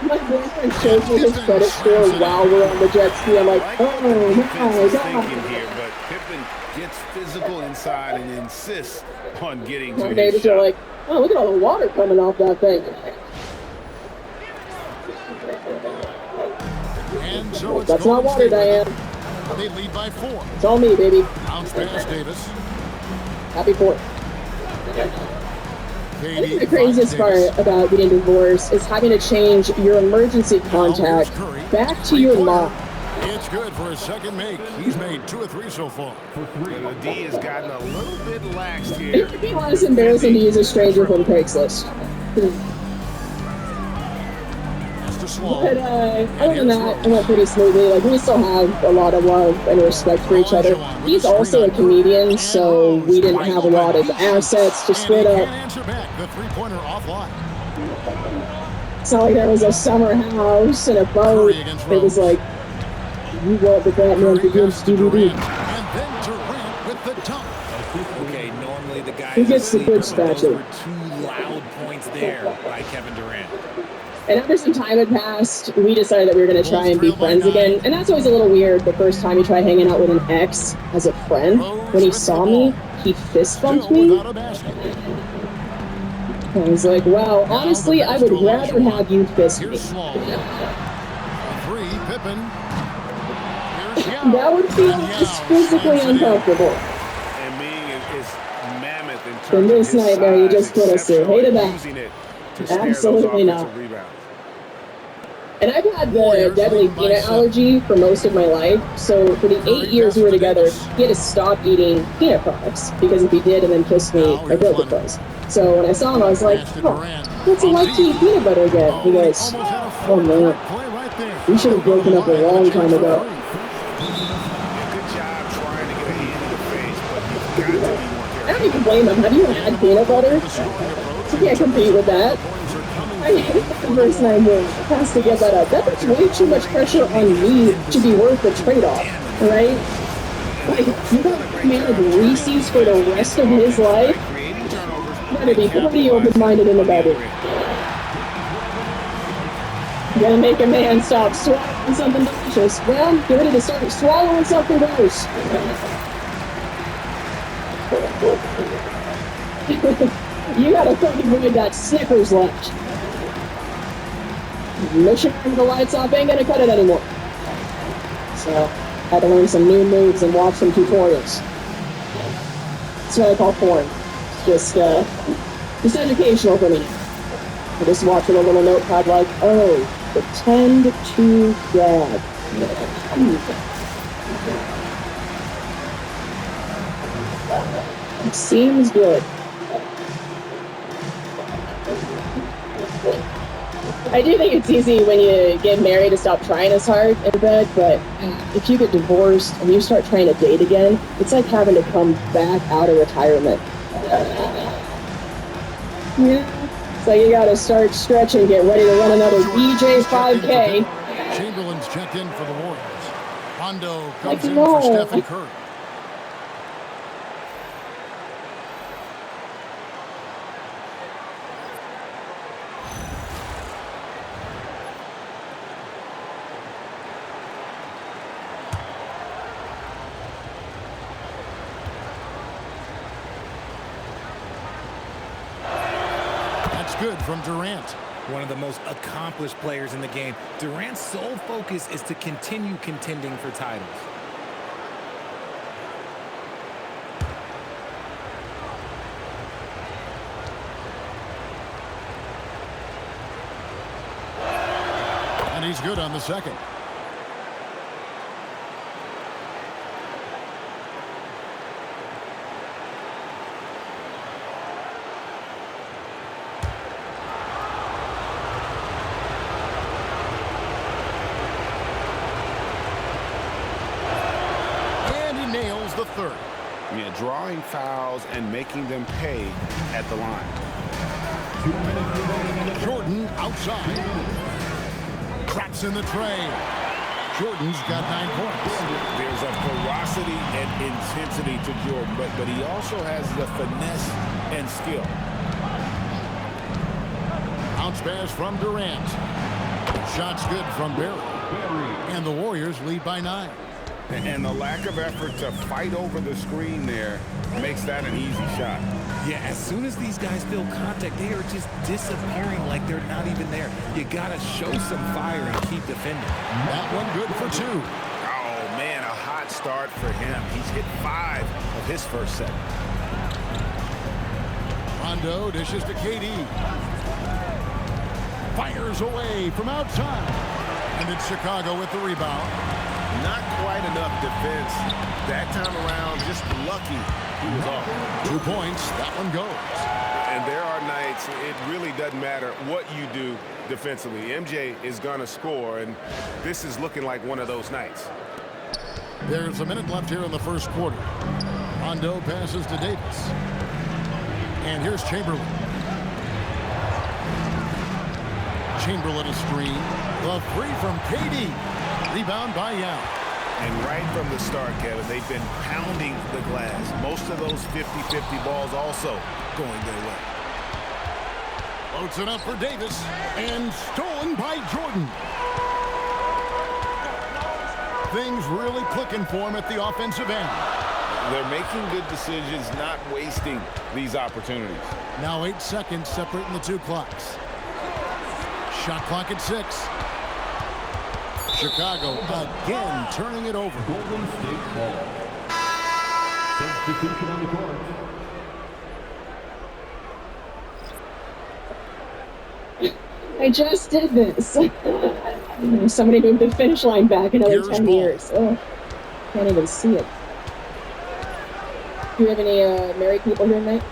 my boyfriend shows me his credit score while we're on the jet ski. I'm like, oh my thinking god. here, but Pippen gets physical inside and insists on getting to My his neighbors shot. are like, oh, look at all the water coming off that thing. And so it's That's not water, Diane. They lead by 4. It's all me, baby. Bounce pass Davis. Happy 4th. I think the craziest part Davis. about getting divorced is having to change your emergency contact back to your mom. It's good for his second make. He's made 2 of 3 so far. And the D has gotten a little bit lax It here. would be less embarrassing to use a stranger from Craigslist. But other than that, it went pretty smoothly. Like, we still have a lot of love and respect for each other. He's also a comedian, so we didn't have a lot of assets to split up. The three-pointer offline. It's not like there was a summer house and a boat. It was like, you want the Batman Begins DVD. And then Durant with the dunk. Okay, normally the guy He gets the good those were spatula. 2 loud points there by Kevin Durant. And after some time had passed, we decided that we were going to try and be friends again. And that's always a little weird the first time you try hanging out with an ex as a friend. When he saw me, he fist bumped me. I was like, well, honestly, I would rather have you fist me. That would feel just physically uncomfortable. And being is mammoth in terms In this of his nightmare, you size, just put us through. Hated that. using it to snare those Absolutely not. offensive rebounds. And I've had the deadly peanut allergy for most of my life, so for the 8 years we were together, he had to stop eating peanut products, because if he did and then kissed me, I broke the fuzz. So when I saw him, I was like, oh, what's it like to eat peanut butter again? He goes, oh man, we should have broken up a long time ago. Good job trying to get a hand in the face, but you've got to be more careful. I don't even blame him. Have you had peanut butter? You can't compete with that. I hate the first 9 moves. It has to get that up. That puts way too much pressure on me to be worth the trade-off, right? Like, you got a man of Reese's for the rest of his life? You gotta be pretty open-minded in the bedroom. You gotta make a man stop swallowing something delicious. Well, get ready to start swallowing something gross. You gotta fucking avoid that Snickers lunch. Mission turn the lights off ain't gonna cut it anymore. So, I had to learn some new moves and watch some tutorials. That's what I call porn. It's just educational for me. I just watch with a little notepad like, oh, pretend to grab. It seems good. I do think it's easy when you get married to stop trying as hard in bed, but if you get divorced and you start trying to date again, it's like having to come back out of retirement. Yeah. So you gotta start stretching, get ready to run another BJ 5K. Chamberlain's checked in for the Warriors. Rondo comes Like, in no. for Stephen Curry. Good from Durant. One of the most accomplished players in the game. Durant's sole focus is to continue contending for titles. And he's good on the second. The third. Yeah, drawing fouls and making them pay at the line. Jordan outside. Traps in the tray. Jordan's got 9 points. There's a ferocity and intensity to Jordan, but he also has the finesse and skill. Bounce pass from Durant. Shot's good from Barry. And the Warriors lead by 9. And the lack of effort to fight over the screen there makes that an easy shot. Yeah, as soon as these guys feel contact, they are just disappearing like they're not even there. You got to show some fire and keep defending. That one good for 2. Oh, man, a hot start for him. He's hit 5 of his first set. Rondo dishes to KD. Fires away from outside. And it's Chicago with the rebound. Not quite enough defense. That time around, just lucky he was off. 2 points. That one goes. And there are nights it really doesn't matter what you do defensively. MJ is going to score, and this is looking like one of those nights. There's a minute left here in the first quarter. Rondo passes to Davis. And here's Chamberlain. Chamberlain a screen. The 3 from KD. Rebound by Yao. And right from the start, Kevin, they've been pounding the glass. Most of those 50-50 balls also going their way. Floats it up for Davis. And stolen by Jordan. Things really clicking for him at the offensive end. They're making good decisions, not wasting these opportunities. Now 8 seconds separating the 2 clocks. Shot clock at 6. Chicago again turning it over. Golden State ball. Substitution on the court. I just did this. Somebody moved the finish line back another Here's 10 ball. years. Oh, can't even see it. Do you have any married people here tonight?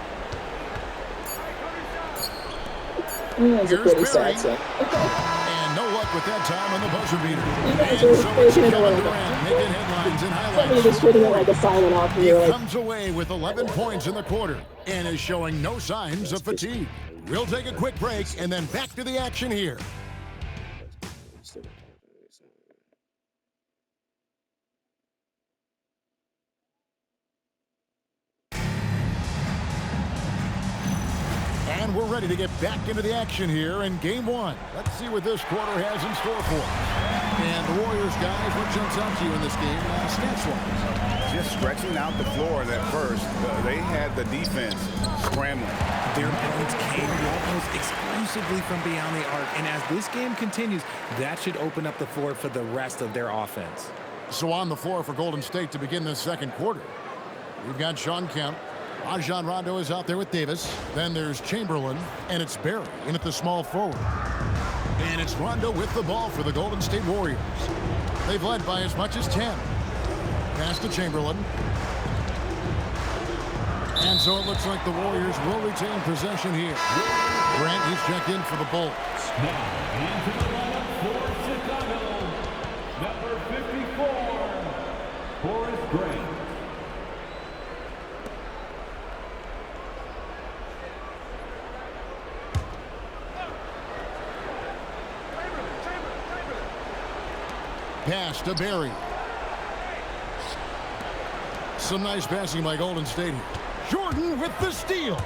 That's a Here's pretty Barry. sad song. And no luck with that time on the buzzer beater. You guys And are so faking it's it a Kevin little bit. Durant making headlines and Somebody just highlights. treating it like a silent off. And He you're like, comes away with 11 points in the quarter and is showing no signs of fatigue. We'll take a quick break and then back to the action here. And we're ready to get back into the action here in game 1. Let's see what this quarter has in store for us. And the Warriors, guys, what jumps out to you in this game, stats-wise? Just stretching out the floor at first. They had the defense scrambling. Their points came almost exclusively from beyond the arc. And as this game continues, that should open up the floor for the rest of their offense. So on the floor for Golden State to begin this second quarter, we've got Shawn Kemp. Rajon Rondo is out there with Davis. Then there's Chamberlain, and it's Barry in at the small forward. And it's Rondo with the ball for the Golden State Warriors. They've led by as much as 10. Pass to Chamberlain. And so it looks like the Warriors will retain possession here. Grant, he's checked in for the Bulls. Now, into the lineup for Chicago, number 54, Horace Grant. Pass to Barry. Some nice passing by Golden State here. Jordan with the steal.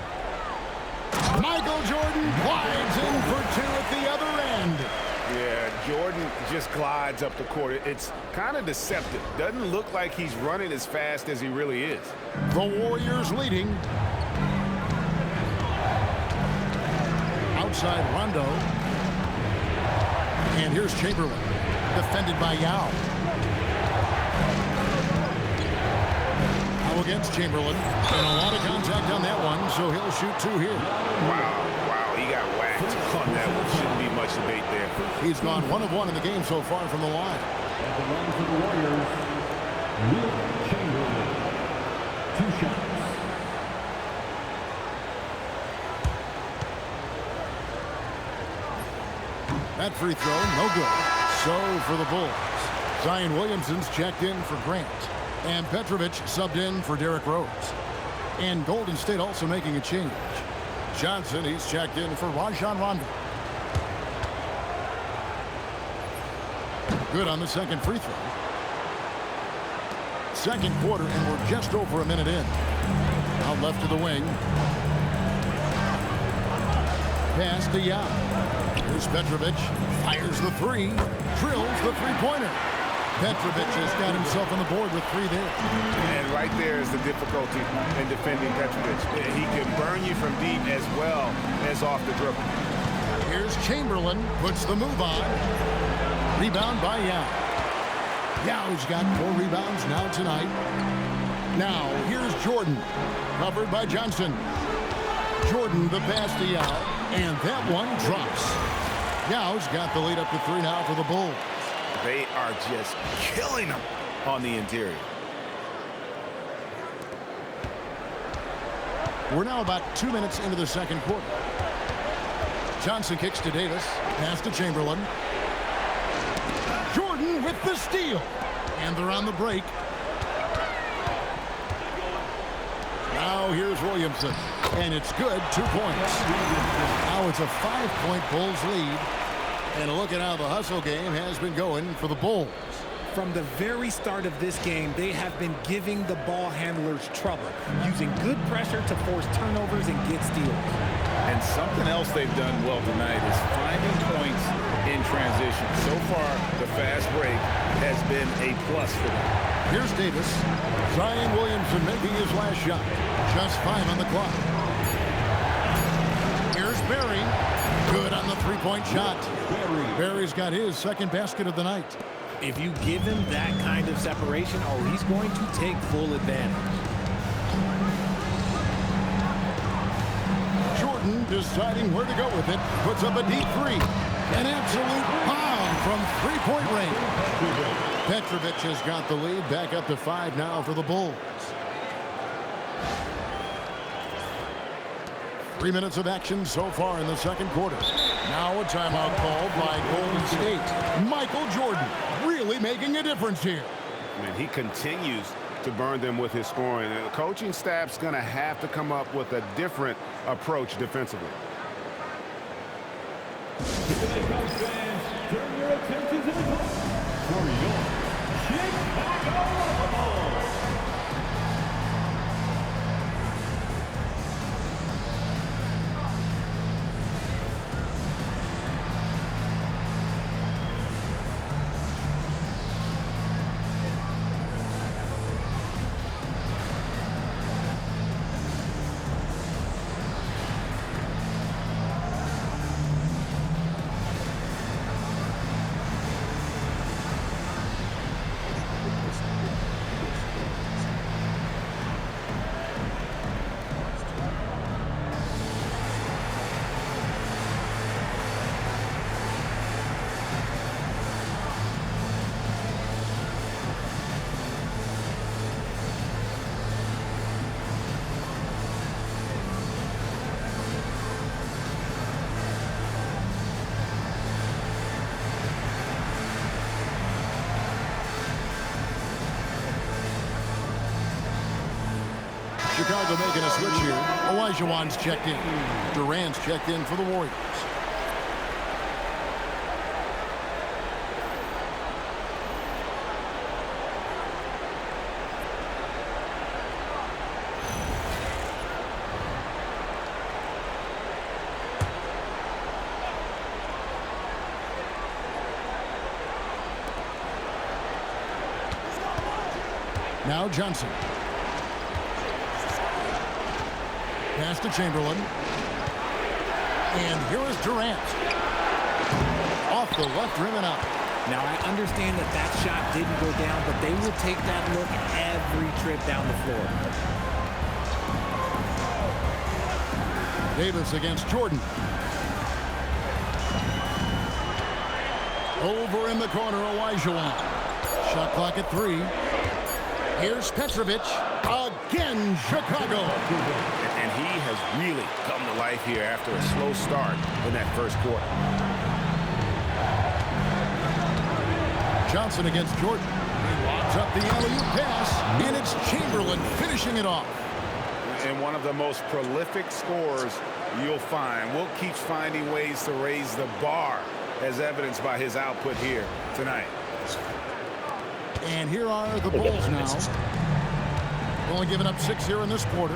Michael Jordan glides in for 2 at the other end. Yeah, Jordan just glides up the court. It's kind of deceptive. Doesn't look like he's running as fast as he really is. The Warriors leading. Outside Rondo. And here's Chamberlain. Defended by Yao. Now against Chamberlain. And a lot of contact on that one, so he'll shoot 2 here. Wow, he got whacked on that one. Shouldn't be much debate there. He's gone 1 of 1 in the game so far from the line. At the line for the Warriors, Will Chamberlain. 2 shots. That free throw, no good. So for the Bulls, Zion Williamson's checked in for Grant. And Petrovic subbed in for Derrick Rose. And Golden State also making a change. Johnson, he's checked in for Rajon Rondo. Good on the second free throw. Second quarter, and we're just over a minute in. Out left to the wing. Pass to Yao. Here's Petrovic. Fires the three. Drills the three-pointer. Petrovic has got himself on the board with 3 there. And right there is the difficulty in defending Petrovic. He can burn you from deep as well as off the dribble. Here's Chamberlain. Puts the move on. Rebound by Yao. Yao's got 4 rebounds now tonight. Now, here's Jordan. Covered by Johnson. Jordan the pass to Yao. And that one drops. Yao's got the lead up to 3 now for the Bulls. They are just killing them on the interior. We're now about 2 minutes into the second quarter. Johnson kicks to Davis. Pass to Chamberlain. Jordan with the steal. And they're on the break. Now here's Williamson. And it's good. 2 points. Now it's a 5-point Bulls lead. And look at how the hustle game has been going for the Bulls. From the very start of this game, they have been giving the ball handlers trouble, using good pressure to force turnovers and get steals. And something else they've done well tonight is finding points in transition. So far, the fast break has been a plus for them. Here's Davis. Zion Williamson making his last shot. Just 5 on the clock. Here's Barry. Good on the three-point shot. Barry's got his second basket of the night. If you give him that kind of separation, he's going to take full advantage. Jordan deciding where to go with it. Puts up a deep 3. An absolute bomb from three-point range. Petrovic has got the lead. Back up to 5 now for the Bulls. 3 minutes of action so far in the second quarter. Now a timeout called by Golden State. Michael Jordan really making a difference here. And he continues to burn them with his scoring. And the coaching staff's going to have to come up with a different approach defensively. Today, Cubs fans, turn your attention to the clock for your Chicago Bulls. Chicago making a switch here. Olajuwon's checked in. Durant's checked in for the Warriors. Now Johnson. Pass to Chamberlain. And here is Durant. Off the left rim and out. Now, I understand that that shot didn't go down, but they will take that look every trip down the floor. Davis against Jordan. Over in the corner, Olajuwon. Shot clock at 3. Here's Petrovic. Again, Chicago. And he has really come to life here after a slow start in that first quarter. Johnson against Jordan. He lobs up the alley-oop pass, and it's Chamberlain finishing it off. And one of the most prolific scorers you'll find. Will keeps finding ways to raise the bar, as evidenced by his output here tonight. And here are the Bulls now. Only giving up 6 here in this quarter.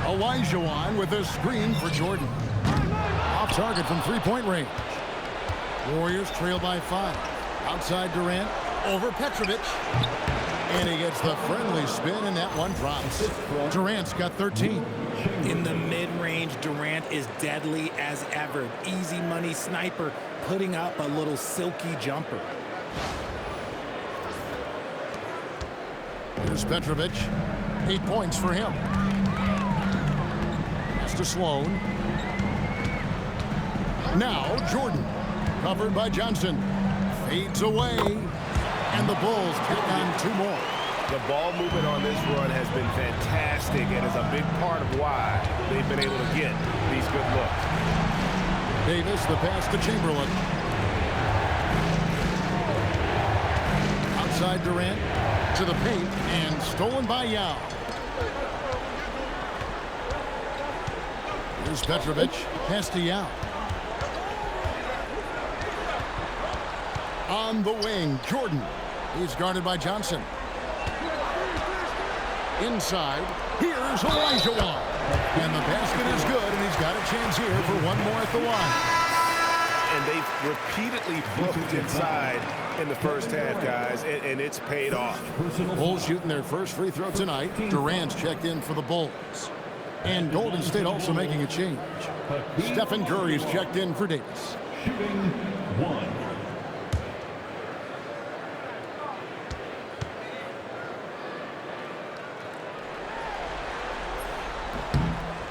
Olajuwon with a screen for Jordan. Off target from three-point range. Warriors trail by 5. Outside Durant, over Petrovic. And he gets the friendly spin, and that one drops. Durant's got 13. In the mid-range, Durant is deadly as ever. Easy money sniper, putting up a little silky jumper. Here's Petrovic. 8 points for him. Pass to Sloan. Now Jordan. Covered by Johnson. Fades away. And the Bulls take on 2 more. The ball movement on this run has been fantastic and is a big part of why they've been able to get these good looks. Davis, the pass to Chamberlain. Outside Durant to the paint and stolen by Yao. Here's Petrovic, pass to Yao. On the wing, Jordan. He's guarded by Johnson. Inside, here's Olajuwon. And the basket is good, and he's got a chance here for one more at the line. And they've repeatedly booked inside in the first half, guys, and it's paid off. Bulls shooting their first free throw tonight. Durant's checked in for the Bulls. And Golden State also making a change. Stephen Curry's checked in for Davis. Shooting 1.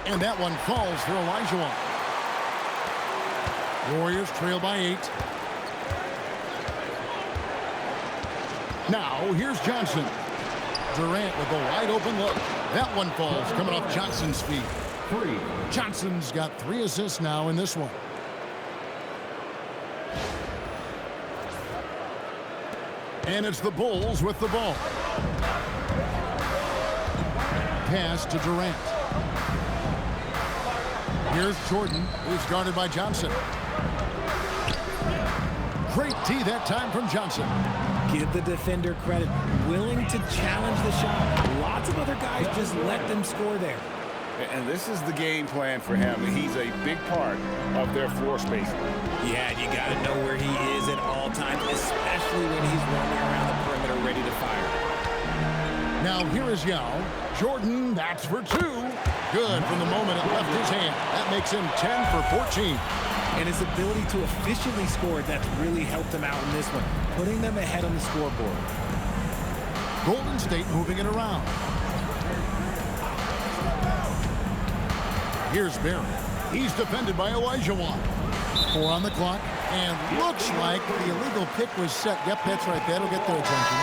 And that one falls for Olajuwon. Warriors trail by 8. Now, here's Johnson. Durant with a wide open look. That one falls, coming off Johnson's feet. 3. Johnson's got 3 assists now in this one. And it's the Bulls with the ball. Pass to Durant. Here's Jordan, who's guarded by Johnson. Great tee that time from Johnson. Give the defender credit. Willing to challenge the shot. Lots of other guys just let them score there. And this is the game plan for him. He's a big part of their floor spacing. Yeah, you got to know where he is at all times, especially when he's roaming around the perimeter ready to fire. Now here is Yao. Jordan, that's for 2. Good from the moment it left his hand. That makes him 10 for 14. And his ability to efficiently score, that's really helped him out in this one, putting them ahead on the scoreboard. Golden State moving it around. Here's Barry. He's defended by Olajuwon. 4 on the clock, and looks like the illegal pick was set. Yep, that's right. That'll get their attention.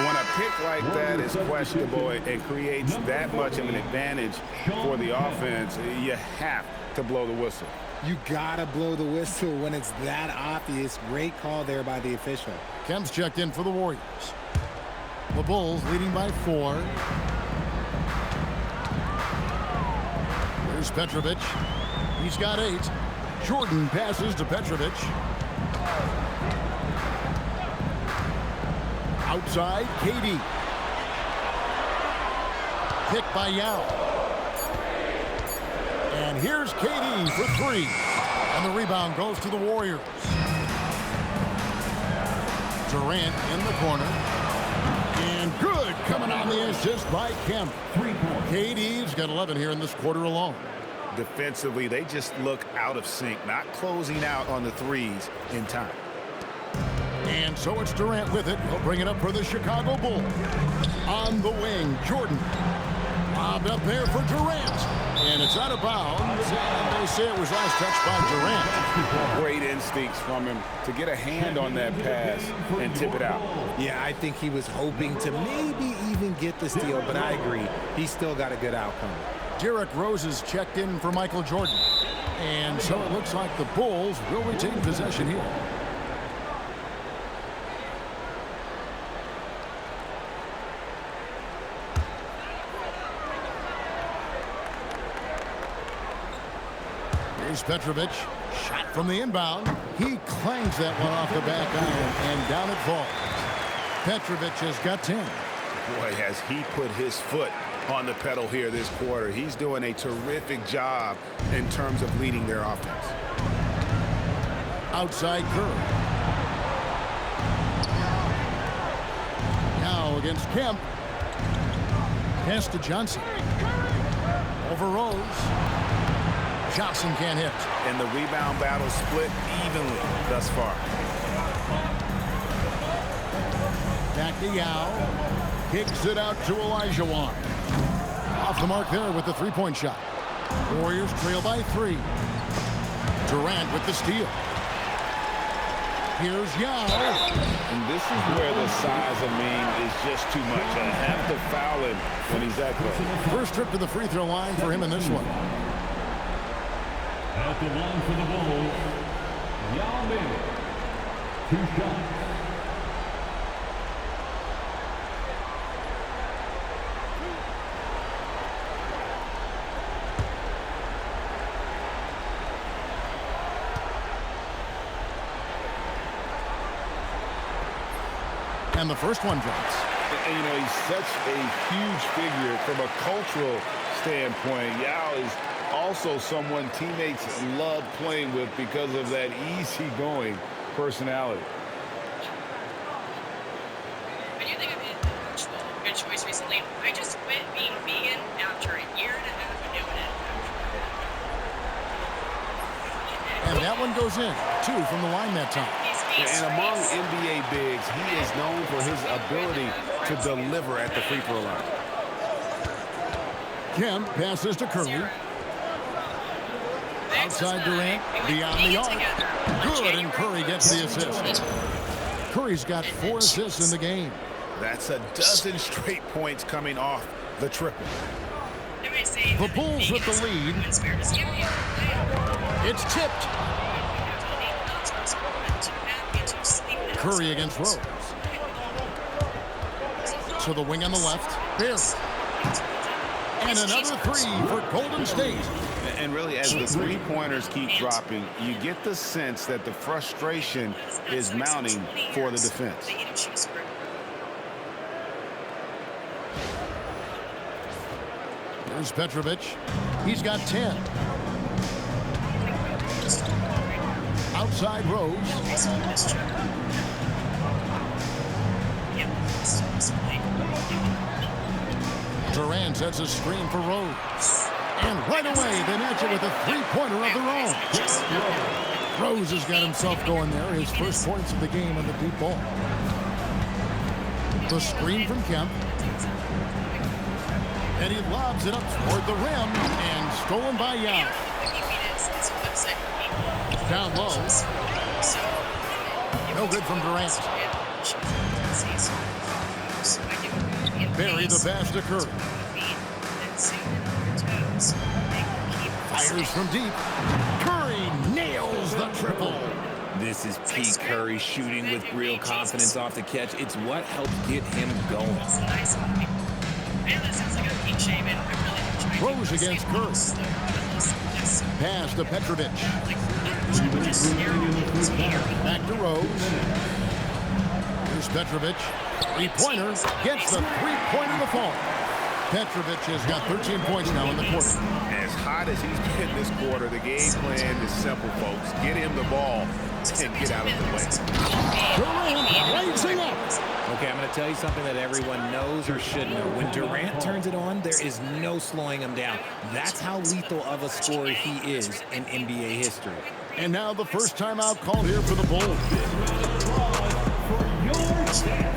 When a pick like that is questionable and creates that much of an advantage for the offense, you have to blow the whistle. You gotta blow the whistle when it's that obvious. Great call there by the official. Kemp's checked in for the Warriors. The Bulls leading by 4. There's Petrovic. He's got 8. Jordan passes to Petrovic. Outside, KD. Picked by Yao. And here's KD for 3. And the rebound goes to the Warriors. Durant in the corner. And good coming on the assist by Kemp. 3 points. KD's got 11 here in this quarter alone. Defensively, they just look out of sync, not closing out on the threes in time. And so it's Durant with it. He'll bring it up for the Chicago Bulls. On the wing, Jordan. Lobbed up there for Durant. And it's out of bounds. And they say it was last touched by Durant. Great instincts from him to get a hand on that pass and tip it out. Yeah, I think he was hoping to maybe even get the steal, but I agree. He still got a good outcome. Derrick Rose is checked in for Michael Jordan. And so it looks like the Bulls will retain possession here. Here's Petrovic. Shot from the inbound. He clangs that one off the back iron, and down it falls. Petrovic has got 10. Boy, has he put his foot on the pedal here this quarter. He's doing a terrific job in terms of leading their offense. Outside Curry. Now against Kemp. Pass to Johnson. Over Rose. Johnson can't hit. And the rebound battle split evenly thus far. Back to Yao. Kicks it out to Olajuwon. Off the mark there with the three-point shot. Warriors trail by 3. Durant with the steal. Here's Yao. And this is where the size of Ming is just too much. I have to foul him when he's that close. First trip to the free throw line for him in this one. At the line for the Bulls, Yao Ming. 2 shots. And the first one drops. And, you know, he's such a huge figure from a cultural standpoint. Yao is also someone teammates love playing with because of that easygoing personality. I do think I made a good choice recently. I just quit being vegan after a year and a half of doing it. And that one goes in. 2 from the line that time. And among NBA bigs, he is known for his ability to deliver at the free throw line. Kemp passes to Curry. Outside Durant, beyond the arc. Good, and Curry gets the assist. Curry's got 4 assists in the game. That's a dozen straight points coming off the triple. The Bulls with the lead. It's tipped. Curry against Rose. To the wing on the left. Barry. And another 3 for Golden State. And really, as the three-pointers keep dropping, you get the sense that the frustration is mounting for the defense. There's Petrovic. He's got 10. Outside Rose. Durant sets a screen for Rose. And right away, they match it with a three-pointer of their own. Rose has got himself going there. His first points of the game on the deep ball. The screen from Kemp. And he lobs it up toward the rim. And stolen by Yao. Down low. No good from Durant. Barry the pass to Curry. Fires from deep. Curry nails the triple. This is Pete Curry shooting with real confidence off the catch. It's what helped get him going. Rose against Curry. Pass to Petrovic. Back to Rose. Here's Petrovic. Three-pointer. Gets the three-pointer to fall. Petrovic has got 13 points now in the quarter. As hot as he's been this quarter, the game plan is simple, folks. Get him the ball and get out of the way. Durant raising up. Okay, I'm going to tell you something that everyone knows or should know. When Durant turns it on, there is no slowing him down. That's how lethal of a scorer he is in NBA history. And now the first timeout called here for the Bulls. For your team.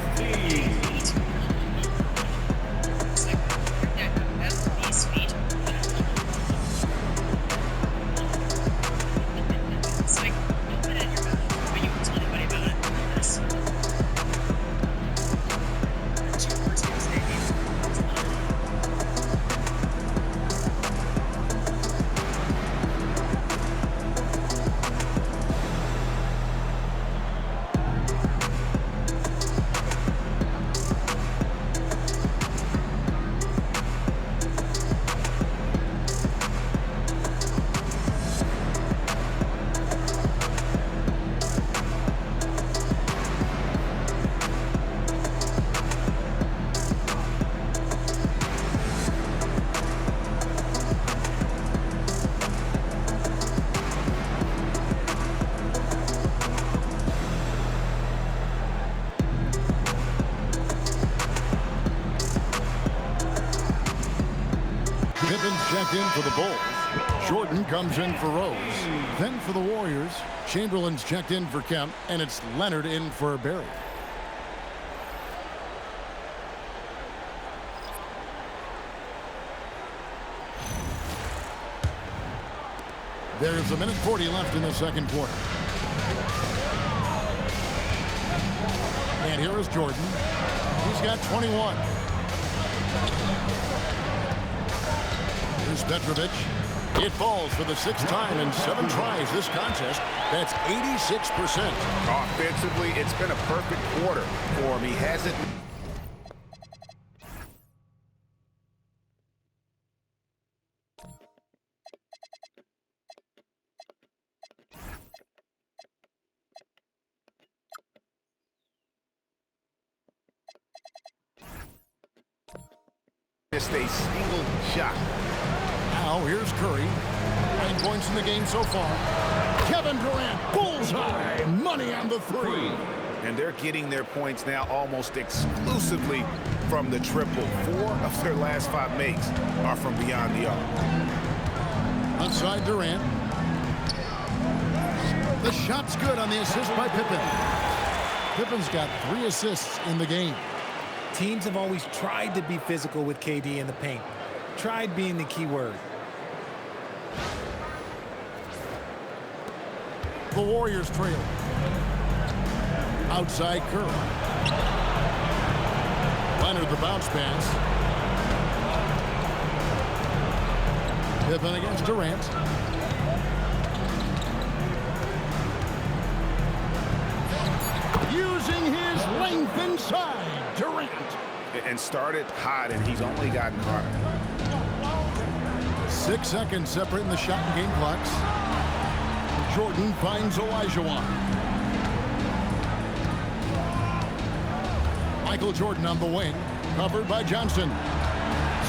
checked in for the Bulls. Jordan comes in for Rose. Then for the Warriors, Chamberlain's checked in for Kemp, and it's Leonard in for Barry. There's a minute 40 left in the second quarter. And here is Jordan. He's got 21. Here's Petrovic. It falls for the 6th time in 7 tries this contest. That's 86%. Offensively, it's been a perfect quarter for him. He hasn't... missed a single shot. Now here's Curry. 9 points in the game so far. Kevin Durant, bullseye, money on the 3. And they're getting their points now almost exclusively from the triple. 4 of their last 5 makes are from beyond the arc. Outside Durant. The shot's good on the assist by Pippen. Pippen's got 3 assists in the game. Teams have always tried to be physical with KD in the paint. Tried being the key word. The Warriors trail. Outside Curry. Leonard the bounce pass. Pippen against Durant. Using his length inside, Durant. And started hot, and he's only gotten harder. 6 seconds separating the shot and game clocks. Jordan finds Olajuwon. Michael Jordan on the wing, covered by Johnson.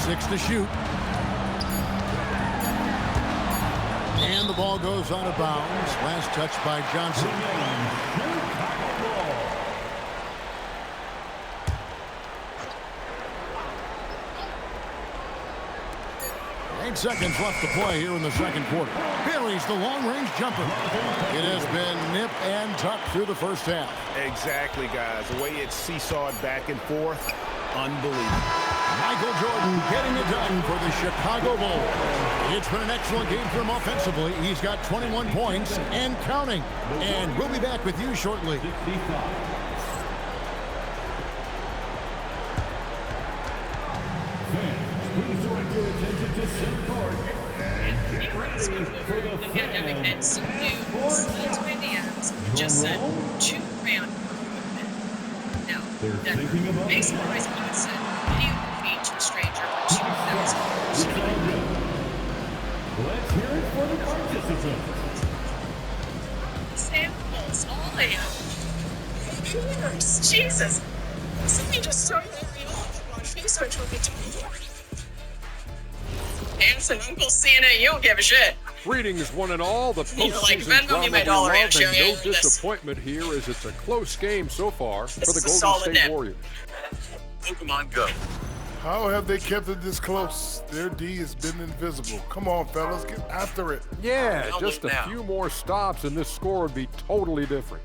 6 to shoot. And the ball goes out of bounds. Last touch by Johnson. 8 seconds left to play here in the second quarter. Barry's the long-range jumper. It has been nip and tuck through the first half. Exactly, guys. The way it's seesawed back and forth, unbelievable. Michael Jordan getting it done for the Chicago Bulls. It's been an excellent game for him offensively. He's got 21 points and counting. And we'll be back with you shortly. The pandemic hit some news. That's why the Adams just said 2 round improvement. Now, that makes me always good said video feed to a stranger for $2,000. Let's hear it for the participants. Samples, all I have. Jesus. Something just started every off on Facebook told me to be Hanson, Uncle Santa, you don't give a shit. Greetings, one and all. The postseason Venmo me my dollar, drama, I'm sharing no it with this. disappointment here as it's a close game so far for the is a Golden solid State net. Warriors. Pokemon Go. How have they kept it this close? Their D has been invisible. Come on, fellas, get after it. Yeah, Well, just a now. few more stops and this score would be totally different.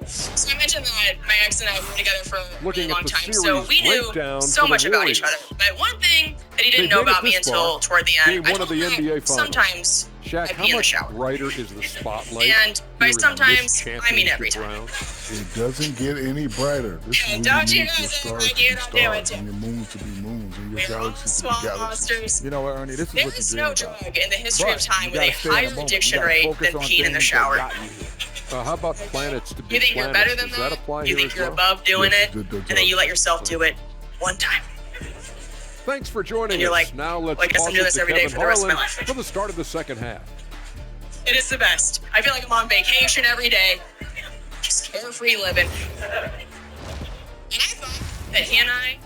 So I mentioned that my ex and I were together for a Looking really at long the time, so series we knew breakdown so for the much about each other. Warriors. But one thing that he They didn't know made it about me this until far, toward the end, being I one of told the him NBA that finals. sometimes Shaq, I'd how be in the much shower. brighter is the spotlight? And by here in sometimes, this I mean every championship time. round? It doesn't get any brighter. This is when Don't you you need your guys stars ever to get be on there stars with and your moons to be moons and your We're all galaxies to small be galaxies. monsters. You know what, Ernie? This is There what you is dream no about. drug in the history of But time you with a gotta stay in the higher moment. addiction You gotta rate focus than on peeing in the things that shower. got you here. How about planets to be You think you're planets? better than Does that apply You here think as you're well? above doing Yes, it, the and then you let yourself do it one time. Thanks for joining And you're us. like, now let's well, I guess I'm toss doing it this to every day Kevin for the rest of my Harlan life. for the start of the second half. It is the best. I feel like I'm on vacation every day, just carefree living. And I thought that he and I